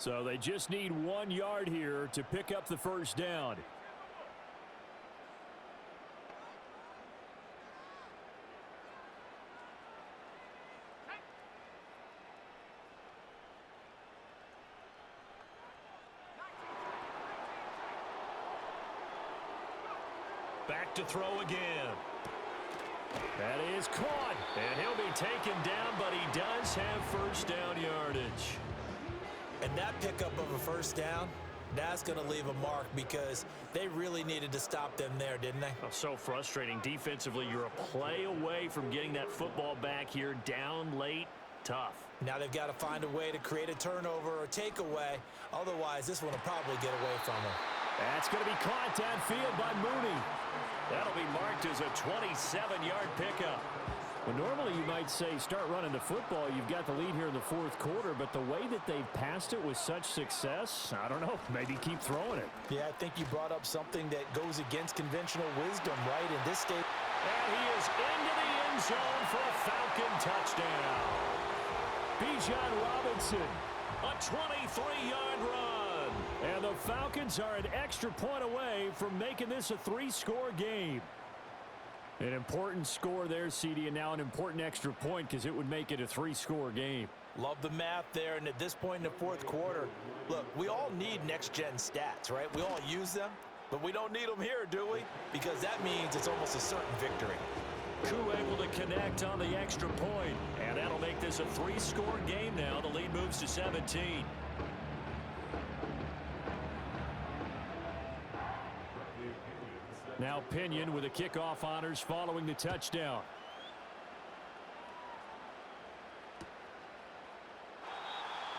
So they just need 1 yard here to pick up the first down. Back to throw again. That is caught, and he'll be taken down, but he does have first down yardage. And that pickup of a first down, that's going to leave a mark because they really needed to stop them there, didn't they? Oh, so frustrating. Defensively, you're a play away from getting that football back here down late. Tough. Now they've got to find a way to create a turnover or takeaway. Otherwise, this one will probably get away from them. That's going to be caught downfield by Mooney. That'll be marked as a 27-yard pickup. Well, normally you might say start running the football. You've got the lead here in the fourth quarter, but the way that they've passed it with such success, I don't know, maybe keep throwing it. Yeah, I think you brought up something that goes against conventional wisdom, right, in this state. And he is into the end zone for a Falcon touchdown. Bijan Robinson, a 23-yard run. And the Falcons are an extra point away from making this a 3-score game. An important score there, CD, and now an important extra point because it would make it a 3-score game. Love the math there, and at this point in the fourth quarter, look, we all need next-gen stats, right? We all use them, but we don't need them here, do we? Because that means it's almost a certain victory. Koo able to connect on the extra point, and that'll make this a 3-score game now. The lead moves to 17. Now Pinion with the kickoff honors following the touchdown.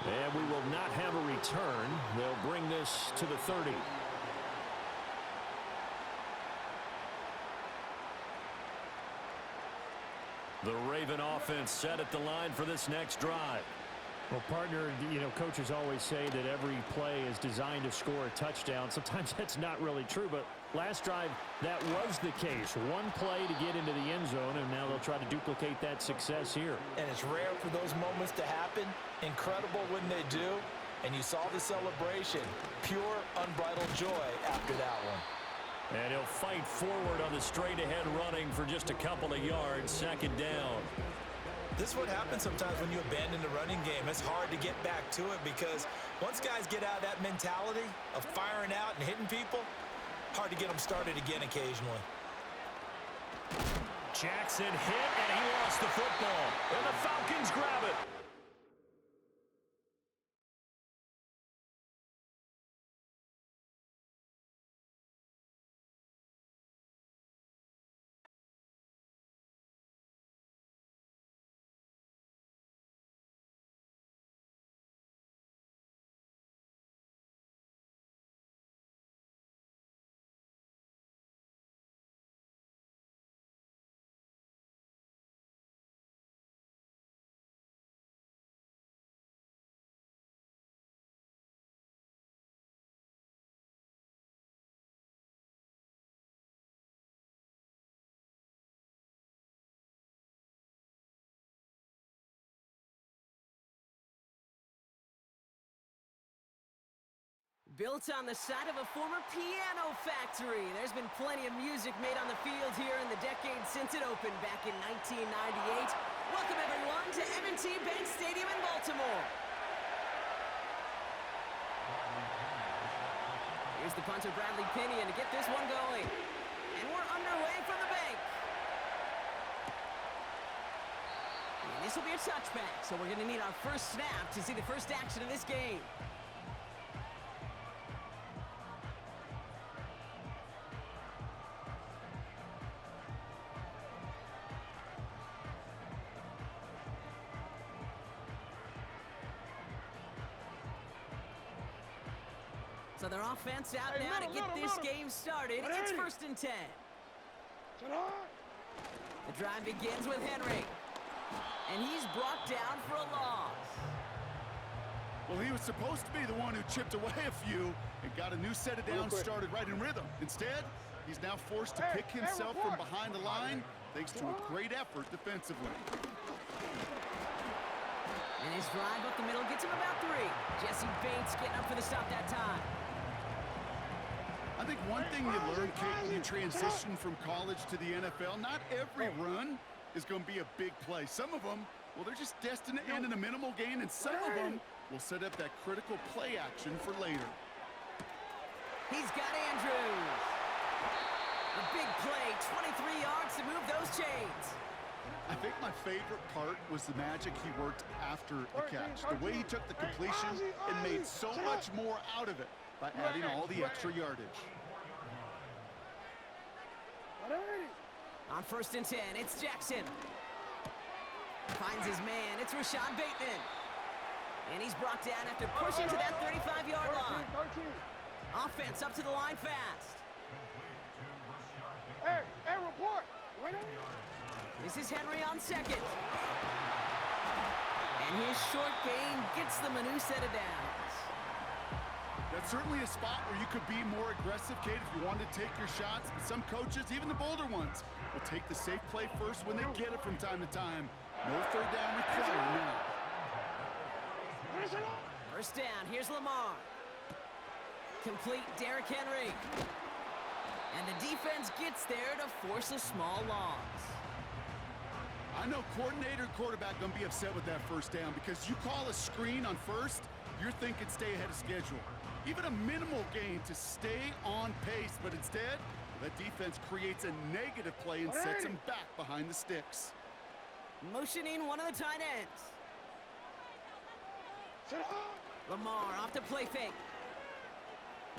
And we will not have a return. They'll bring this to the 30. The Raven offense set at the line for this next drive. Well, partner, you know, coaches always say that every play is designed to score a touchdown. Sometimes that's not really true, but last drive, that was the case. One play to get into the end zone, and now they'll try to duplicate that success here. And it's rare for those moments to happen. Incredible when they do. And you saw the celebration. Pure, unbridled joy after that one. And he'll fight forward on the straight-ahead running for just a couple of yards, second down. This is what happens sometimes when you abandon the running game. It's hard to get back to it because once guys get out of that mentality of firing out and hitting people, hard to get them started again occasionally. Jackson hit, and he lost the football. And the Falcons grab it. Built on the side of a former piano factory, there's been plenty of music made on the field here in the decade since it opened back in 1998. Welcome, everyone, to M&T Bank Stadium in Baltimore. Here's the punter, Bradley Pinion, to get this one going. And we're underway from the bank. And this will be a touchback, so we're going to need our first snap to see the first action of this game. So their offense out now to get this game started. It's first and 10. The drive begins with Henry. And he's brought down for a loss. Well, he was supposed to be the one who chipped away a few and got a new set of downs started right in rhythm. Instead, he's now forced to pick himself from behind the line thanks to a great effort defensively. And his drive up the middle gets him about 3. Jesse Bates getting up for the stop that time. I think one thing you learn, Kate, when you transition from college to the NFL, not every run is going to be a big play. Some of them, well, they're just destined to end in a minimal gain, and some of them will set up that critical play action for later. He's got Andrews. A big play, 23 yards to move those chains. I think my favorite part was the magic he worked after the catch. The way he took the completion and made so much more out of it by adding all the extra yardage. On 1st and 10, it's Jackson. Finds his man, it's Rashad Bateman. And he's brought down after pushing to that 35-yard line. Offense up to the line fast. Hey, report. This is Henry on 2nd. And his short gain gets them a new set of downs. That's certainly a spot where you could be more aggressive, Kate, if you wanted to take your shots. But some coaches, even the bolder ones, will take the safe play first when they get it from time to time. No 3rd down required now. 1st down, here's Lamar. Complete Derrick Henry. And the defense gets there to force a small loss. I know coordinator and quarterback going to be upset with that 1st down because you call a screen on 1st, you're thinking stay ahead of schedule. Even a minimal gain to stay on pace, but instead, that defense creates a negative play and sets them back behind the sticks. Motioning one of the tight ends. Lamar off the play fake.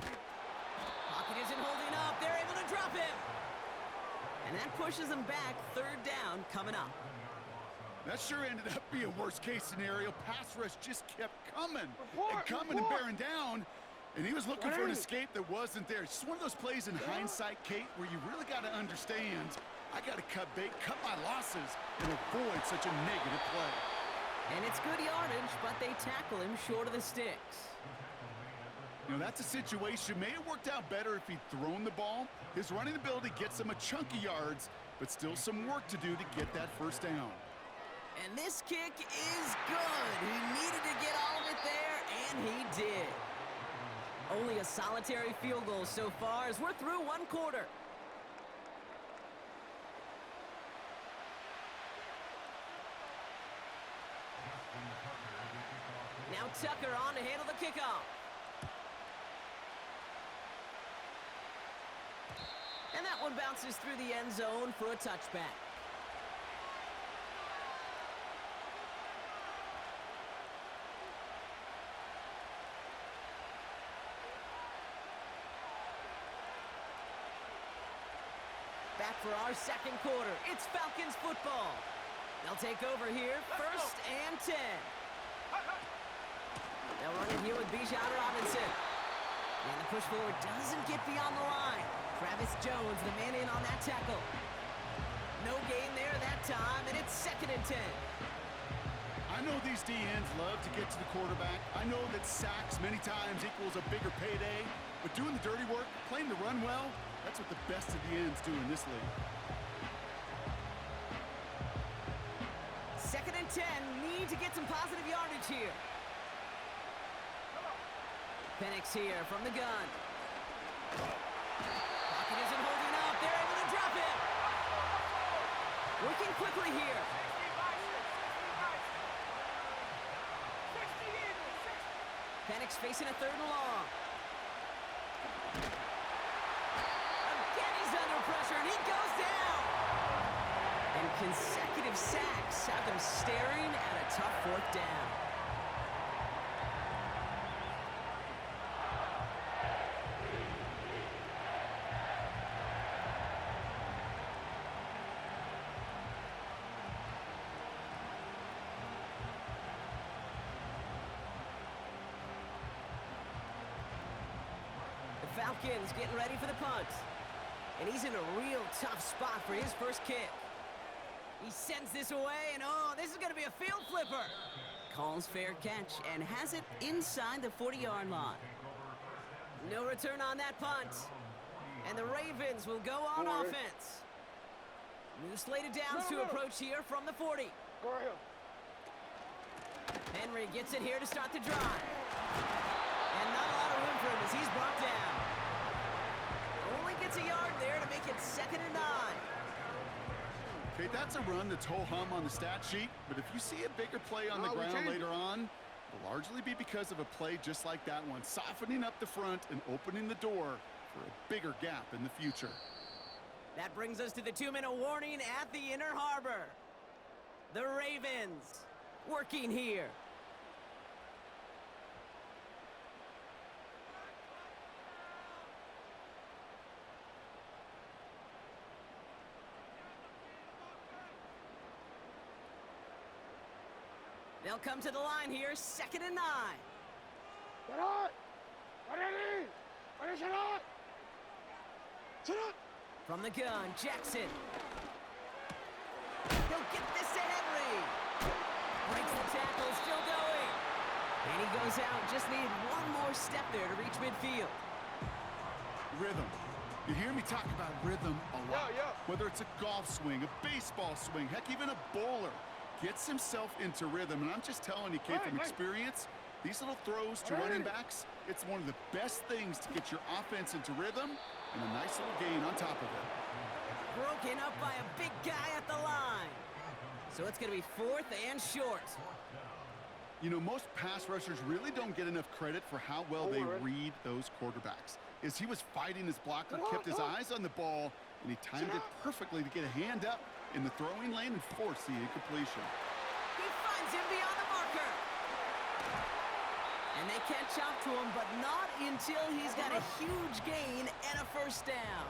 Pocket isn't holding up. They're able to drop him. And that pushes them back. 3rd down coming up. That sure ended up being a worst-case scenario. Pass rush just kept coming and bearing down. And he was looking for an escape that wasn't there. It's just one of those plays in hindsight, Kate, where you really got to understand, I got to cut bait, cut my losses, and avoid such a negative play. And it's good yardage, but they tackle him short of the sticks. You know, that's a situation. May have worked out better if he'd thrown the ball. His running ability gets him a chunk of yards, but still some work to do to get that 1st down. And this kick is good. He needed to get all of it there, and he did. Only a solitary field goal so far as we're through 1 quarter. Now Tucker on to handle the kickoff. And that one bounces through the end zone for a touchback. Back for our 2nd quarter. It's Falcons football. They'll take over here, 1st and 10. They'll run it here with Bijan Robinson. And the push forward doesn't get beyond the line. Travis Jones, the man in on that tackle. No gain there that time, and it's 2nd and 10. I know these DNs love to get to the quarterback. I know that sacks many times equals a bigger payday. But doing the dirty work, playing the run well, that's what the best of the ends do in this league. 2nd and 10, need to get some positive yardage here. Penix here from the gun. Pocket isn't holding up. They're able to drop it. Working quickly here. Penix facing a 3rd and long. Again, he's under pressure, and he goes down. And consecutive sacks have them staring at a tough 4th down. Falcons getting ready for the punt. And he's in a real tough spot for his 1st kick. He sends this away, and oh, this is going to be a field flipper. Calls fair catch and has it inside the 40-yard line. No return on that punt. And the Ravens will go on offense. New slated downs to approach here from the 40. Henry gets it here to start the drive. brought down. Only gets a yard there to make it 2nd and 9. Okay, that's a run that's ho-hum on the stat sheet, but if you see a bigger play on the ground later on, it'll largely be because of a play just like that one, softening up the front and opening the door for a bigger gap in the future. That brings us to the 2-minute warning at the Inner Harbor. The Ravens working here. They'll come to the line here, 2nd and 9. From the gun, Jackson. He'll get this to Henry. Breaks the tackle, still going. And he goes out, just needed one more step there to reach midfield. Rhythm. You hear me talk about rhythm a lot. Whether it's a golf swing, a baseball swing, heck, even a bowler gets himself into rhythm. And I'm just telling you, Kate, from experience, these little throws to running backs, it's one of the best things to get your offense into rhythm and a nice little gain on top of it. Broken up by a big guy at the line. So it's going to be 4th and short. You know, most pass rushers really don't get enough credit for how well they read those quarterbacks. As he was fighting his blocker, kept his eyes on the ball, and he timed it perfectly to get a hand up in the throwing lane and force the incompletion. He finds him beyond the marker. And they catch up to him, but not until he's got a huge gain and a 1st down.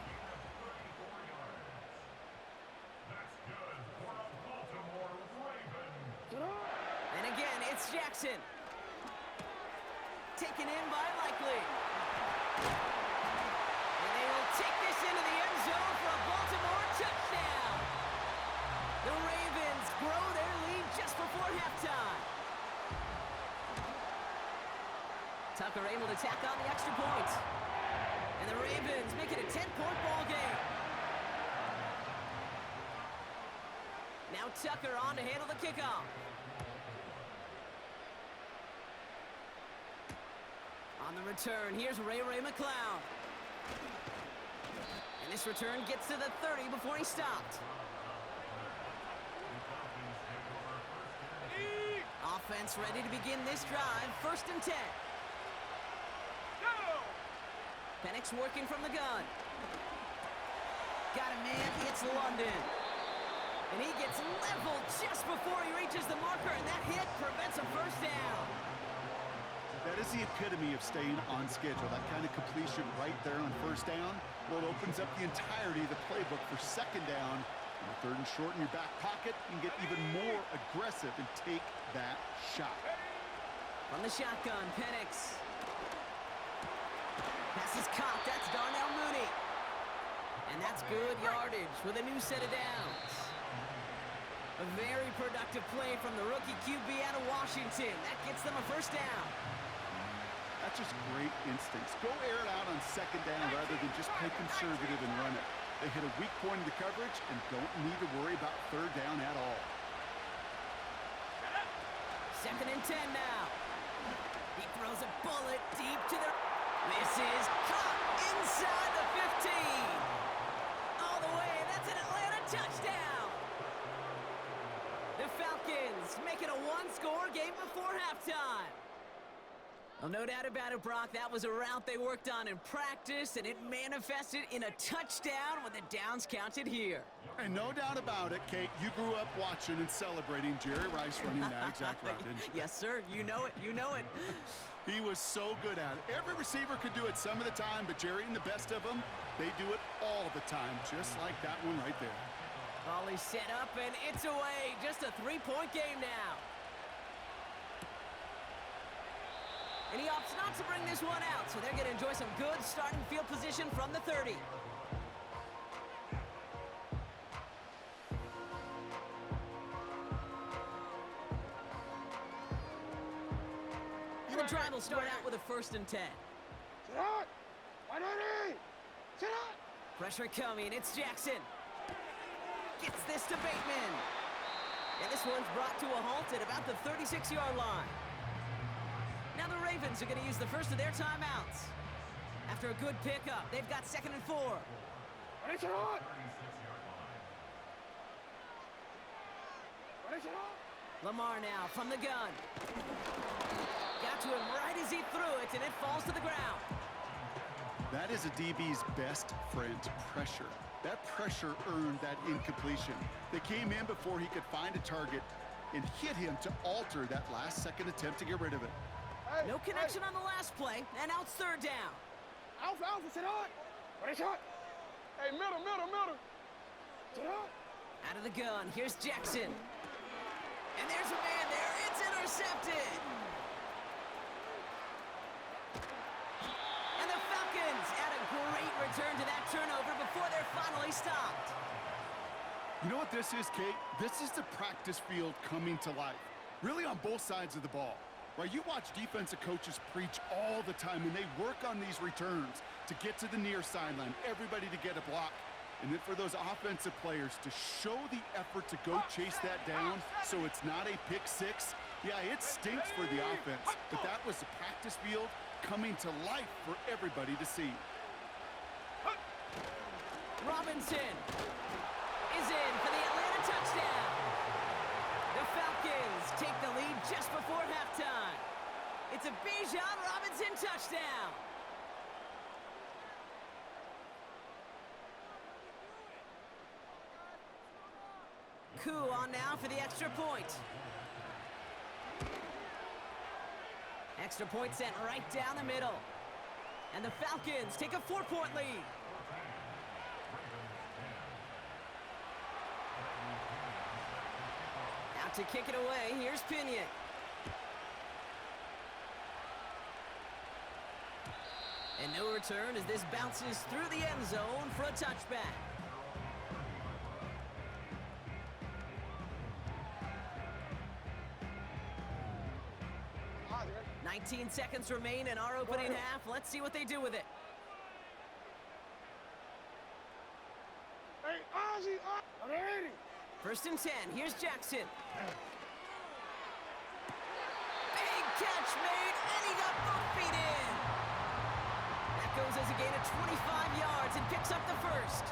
And again, it's Jackson. Taken in by Likely. And they will take this into the end zone for a Baltimore touchdown. The Ravens grow their lead just before halftime. Tucker able to tack on the extra point. And the Ravens make it a 10-point ball game. Now Tucker on to handle the kickoff. On the return, here's Ray McLeod. And this return gets to the 30 before he stopped. Offense ready to begin this drive, 1st and 10. Penix working from the gun. Got a man, it's London. And he gets leveled just before he reaches the marker, and that hit prevents a 1st down. That is the epitome of staying on schedule. That kind of completion right there on 1st down. Well, it opens up the entirety of the playbook for 2nd down. And the 3rd and short in your back pocket, you can get even more aggressive and take that shot. From the shotgun, Penix. Pass is caught. That's Darnell Mooney. And that's good yardage with a new set of downs. A very productive play from the rookie QB out of Washington. That gets them a 1st down. That's just great instincts. Go air it out on 2nd down rather than just play conservative and run it. They hit a weak point in the coverage and don't need to worry about 3rd down at all. 2nd and 10 now. He throws a bullet deep to the... This is caught inside the 15. All the way, that's an Atlanta touchdown. The Falcons make it a 1-score game before halftime. Well, no doubt about it, Brock. That was a route they worked on in practice, and it manifested in a touchdown with the downs counted here. And no doubt about it, Kate, you grew up watching and celebrating Jerry Rice running that exact route, didn't you? Yes, sir. You know it. You know it. He was so good at it. Every receiver could do it some of the time, but Jerry and the best of them, they do it all the time, just like that one right there. Volley set up, and it's away. Just a 3-point game now. And he opts not to bring this one out, so they're going to enjoy some good starting field position from the 30. And the drive will start out with a 1st and 10. Pressure coming, it's Jackson. Gets this to Bateman. And this one's brought to a halt at about the 36-yard line. Now the Ravens are going to use the first of their timeouts. After a good pickup, they've got 2nd and 4. Lamar now from the gun. Got to him right as he threw it, and it falls to the ground. That is a DB's best friend, pressure. That pressure earned that incompletion. They came in before he could find a target and hit him to alter that last-second attempt to get rid of it. No connection on the last play, and now it's 3rd down. Out of the gun, here's Jackson. And there's a man there, it's intercepted! And the Falcons add a great return to that turnover before they're finally stopped. You know what this is, Kate? This is the practice field coming to life, really on both sides of the ball. Right, you watch defensive coaches preach all the time when they work on these returns to get to the near sideline, everybody to get a block. And then for those offensive players to show the effort to go chase that down so it's not a pick six. Yeah, it stinks for the offense, but that was the practice field coming to life for everybody to see. Robinson is in for the Atlanta touchdown. The Falcons take the lead just before halftime. It's a Bijan Robinson touchdown. Koo on now for the extra point. Extra point sent right down the middle. And the Falcons take a 4-point lead. Out to kick it away, here's Pinion. And no return as this bounces through the end zone for a touchback. 19 seconds remain in our opening half. Let's see what they do with it. Hey, Ozzy, I'm ready. 1st and 10. Here's Jackson. Big catch made, and he got both feet in. That goes as a gain of 25 yards and picks up the first.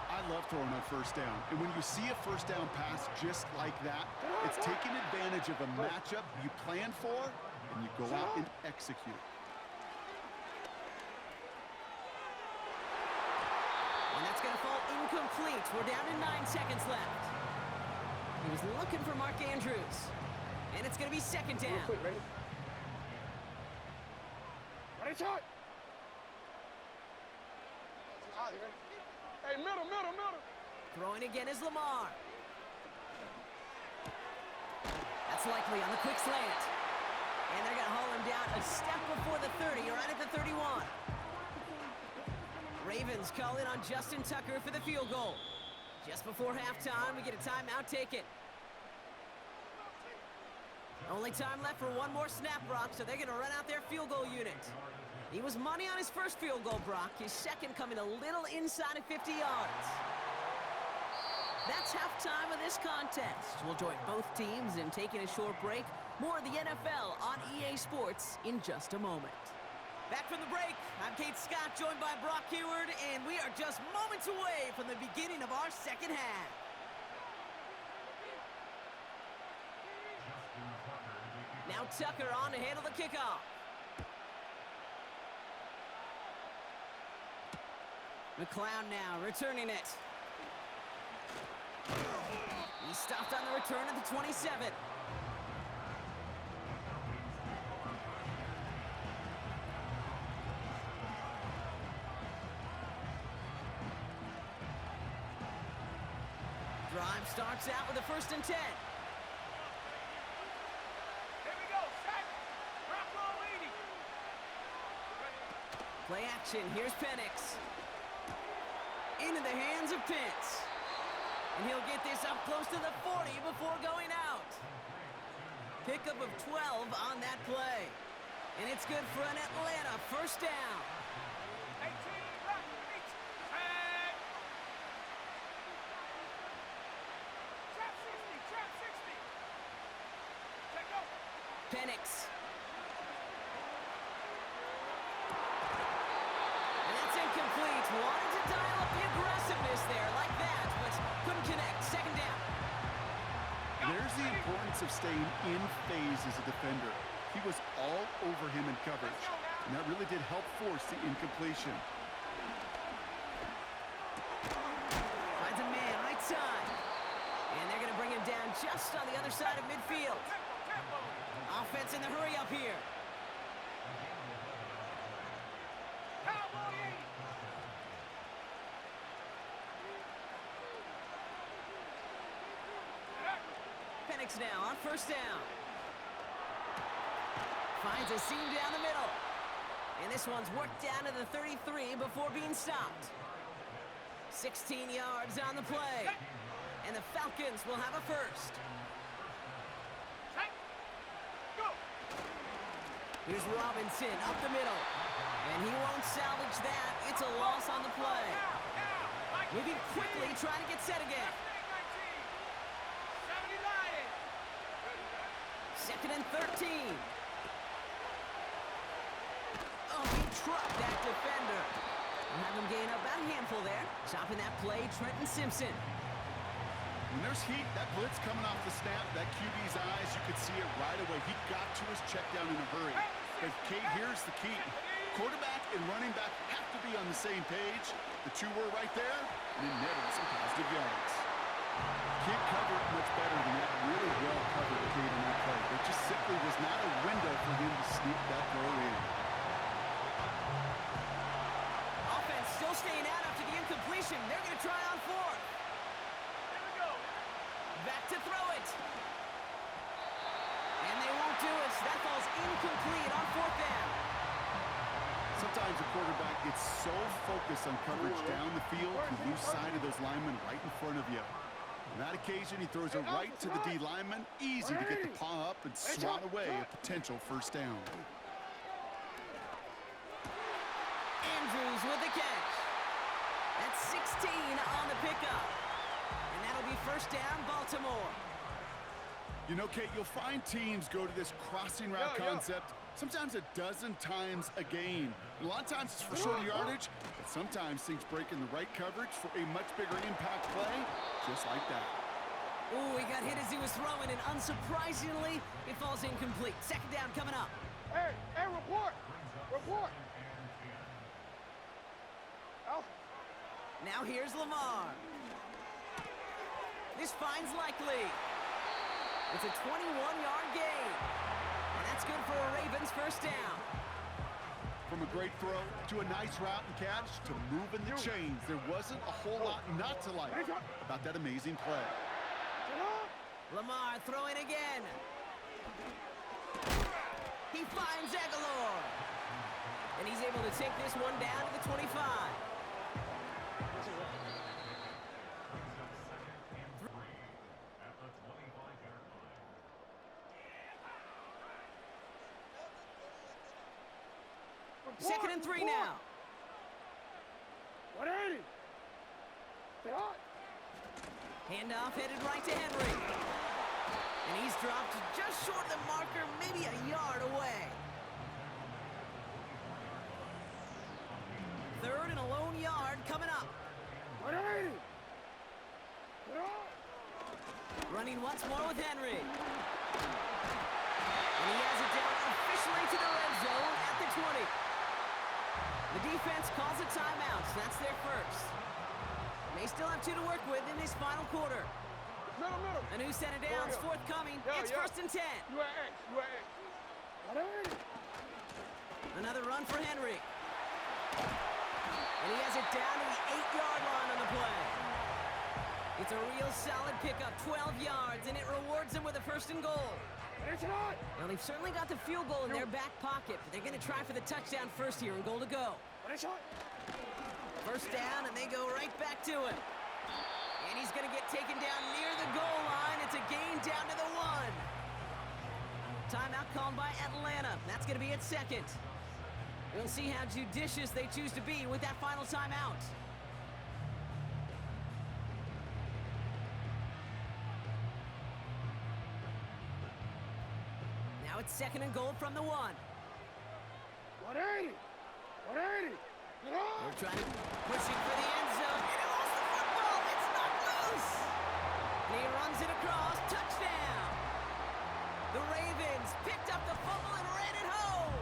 I love throwing on 1st down. And when you see a 1st down pass just like that, it's taking advantage of a matchup you planned for, and you go out and execute. And that's going to fall incomplete. We're down to 9 seconds left. He was looking for Mark Andrews. And it's going to be 2nd down. Real quick, ready? Ready, shot. Ozzy, ready? Hey, middle. Throwing again is Lamar. That's likely on the quick slant. And they're going to haul him down a step before the 30, right at the 31. Ravens call in on Justin Tucker for the field goal. Just before halftime, we get a timeout taken. Only time left for one more snap, Brock, so they're going to run out their field goal unit. He was money on his first field goal, Brock. His second coming a little inside of 50 yards. That's halftime of this contest. We'll join both teams in taking a short break. More of the NFL on EA Sports in just a moment. Back from the break, I'm Kate Scott, joined by Brock Heward, and we are just moments away from the beginning of our second half. Now Tucker on to handle the kickoff. McCloud now returning it. He stopped on the return at the 27. Drive starts out with a 1st and 10. Here we go, set. Rock roll 80. Play action, here's Penix. Into the hands of Pitts. And he'll get this up close to the 40 before going out. Pickup of 12 on that play. And it's good for an Atlanta 1st down. 18, rock, reach, tag. Trap 60. Check out. Penix. importance of staying in phase as a defender. He was all over him in coverage, and that really did help force the incompletion. Finds a man right side. And they're going to bring him down just on the other side of midfield. Offense in the hurry up here. Penix now on first down. Finds a seam down the middle. And this one's worked down to the 33 before being stopped. 16 yards on the play. And the Falcons will have a first. Here's Robinson up the middle. And he won't salvage that. It's a loss on the play. Moving quickly, trying to get set again. Second and 13. Oh, he trucked that defender. And have him gain about a handful there. Stopping that play, Trenton Simpson. When there's heat, that blitz coming off the snap, that QB's eyes, you could see it right away. He got to his check down in a hurry. But Kate, here's the key. Quarterback and running back have to be on the same page. The two were right there, and it netted some positive yards. Kid covered much better than that. Really well covered the Kate in that play. There just simply was not a window for him to sneak that throw in. Offense still staying out after the incompletion. They're going to try on fourth. Back to throw it. And they won't do it. That falls incomplete on fourth down. Sometimes a quarterback gets so focused on coverage down the field, you lose sight of those linemen right in front of you. On that occasion, he throws it right to the D lineman. Easy to get the paw up and swat away a potential first down. Andrews with the catch. That's 16 on the pickup. And that'll be first down, Baltimore. You know, Kate, you'll find teams go to this crossing route concept sometimes a dozen times a game. A lot of times it's for short yardage, but sometimes things break in the right coverage for a much bigger impact play, just like that. Ooh, he got hit as he was throwing, and unsurprisingly, it falls incomplete. Second down coming up. Hey, report! Report! Now here's Lamar. This finds Likely. It's a 21-yard gain. And that's good for a Ravens first down. From a great throw to a nice route and catch to moving the chains, there wasn't a whole lot not to like about that amazing play. Lamar throwing again. He finds Aguilar. And he's able to take this one down to the 25. Second and 3 now. 180. Handoff headed right to Henry. And he's dropped just short of the marker, maybe a yard away. Third and a lone yard coming up. 180. Running once more with Henry. And he has it down officially to the red zone at the 20. The defense calls a timeout, so that's their first. They still have 2 to work with in this final quarter. Middle. A new set of downs forthcoming. It's first and 10. You at X. 180. Another run for Henry. And he has it down to the 8-yard line on the play. It's a real solid pickup, 12 yards, and it rewards them with a first and goal. Now, they've certainly got the field goal in their back pocket, but they're going to try for the touchdown first here and goal to go. First down, and they go right back to him. And he's going to get taken down near the goal line. It's a gain down to the 1. Timeout called by Atlanta. That's going to be at second. We'll see how judicious they choose to be with that final timeout. Now it's second and goal from the 1. 180. They're trying to push it for the end zone. And he lost the football. It's not loose. And he runs it across. Touchdown. The Ravens picked up the fumble and ran it home.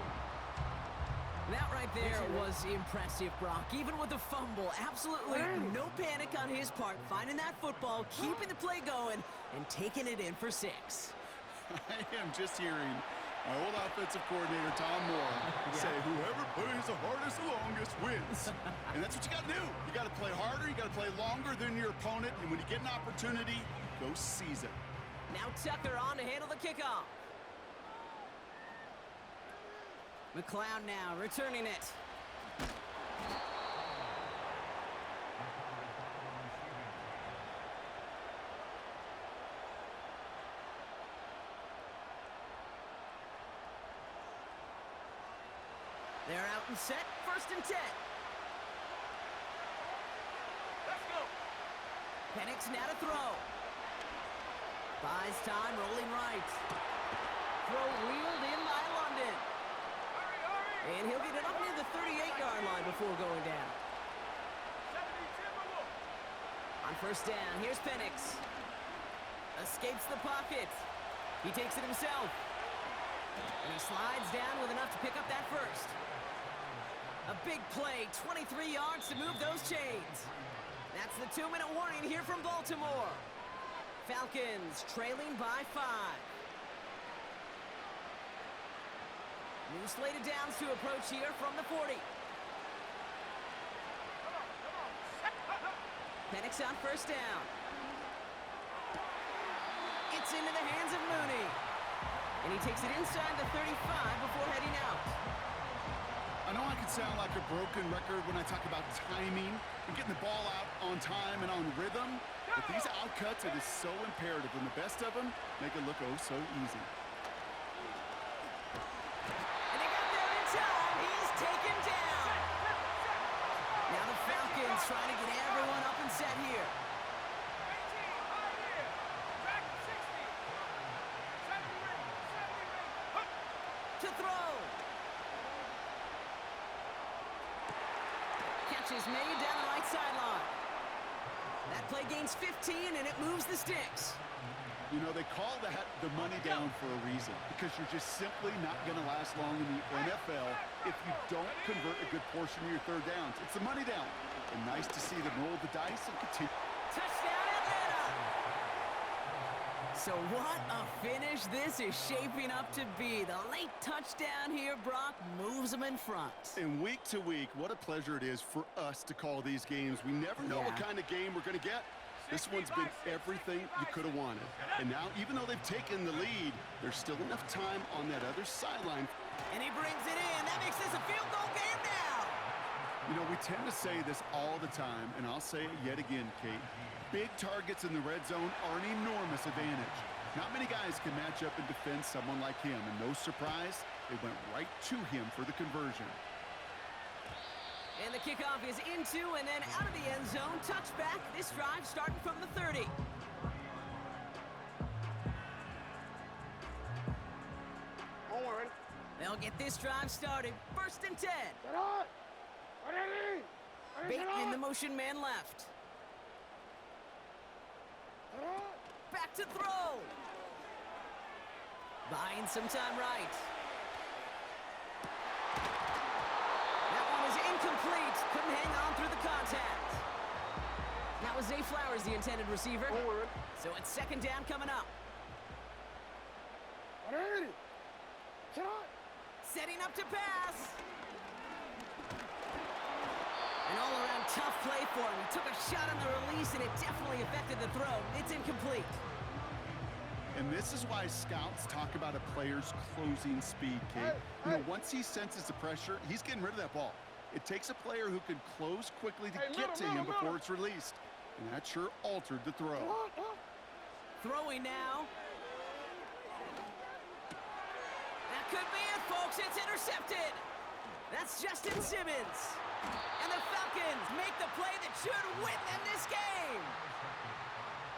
That right there was impressive, Brock. Even with the fumble, absolutely no panic on his part. Finding that football, keeping the play going, and taking it in for 6. I am just hearing my old offensive coordinator, Tom Moore, say, whoever plays the hardest, longest wins. And that's what you got to do. You got to play harder. You got to play longer than your opponent. And when you get an opportunity, go seize it. Now Tucker on to handle the kickoff. McLeod now returning it. They're out and set. 1st and 10. Let's go. Penix now to throw. Buys time, rolling right. Throw wheeled in by London. Hurry, hurry. And he'll get it up near the 38-yard line before going down. 70 Timberwolves. On 1st down, here's Penix. Escapes the pocket. He takes it himself. And he slides down with enough to pick up that 1st. A big play, 23 yards to move those chains. That's the 2-minute warning here from Baltimore. Falcons trailing by 5. New slated downs to approach here from the 40. Penix on 1st down. It's into the hands of Mooney. And he takes it inside the 35 before heading out. I know I can sound like a broken record when I talk about timing and getting the ball out on time and on rhythm, but these outcuts, it is so imperative, and the best of them make it look oh so easy. And he got there in time. He's taken down. Now the Falcons trying to get everyone up and set here. 18, high here. Back 60. 70 ring, 70 ring. To throw. Catch is made down the right sideline. That play gains 15, and it moves the sticks. You know, they call that the money down for a reason, because you're just simply not going to last long in the NFL if you don't convert a good portion of your 3rd downs. It's the money down. And nice to see them roll the dice and continue. Touchdown, Atlanta! So what a finish this is shaping up to be. The late touchdown here, Brock, moves them in front. And week to week, what a pleasure it is for us to call these games. We never know what kind of game we're going to get. This one's been everything you could have wanted. And now, even though they've taken the lead, there's still enough time on that other sideline. And he brings it in. That makes this a field goal game now. You know, we tend to say this all the time, and I'll say it yet again, Kate. Big targets in the red zone are an enormous advantage. Not many guys can match up and defend someone like him, and no surprise, they went right to him for the conversion. And the kickoff is into and then out of the end zone. Touchback. This drive starting from the 30. Owen. They'll get this drive started. 1st and 10. Get on. Ready. Bait in the motion man left. Back to throw. Buying some time right. That one is incomplete. Couldn't hang on through the contact. That was Zay Flowers, the intended receiver. So it's 2nd down coming up. Ready. Get on. Setting up to pass. An all-around tough play for him. He took a shot on the release, and it definitely affected the throw. It's incomplete. And this is why scouts talk about a player's closing speed, Kate. You know, once he senses the pressure, he's getting rid of that ball. It takes a player who can close quickly to get to him before it's released. And that sure altered the throw. Throwing now. That could be it, folks. It's intercepted. That's Justin Simmons. And the Falcons make the play that should win them this game.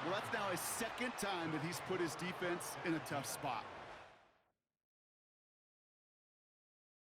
Well, that's now his 2nd time that he's put his defense in a tough spot.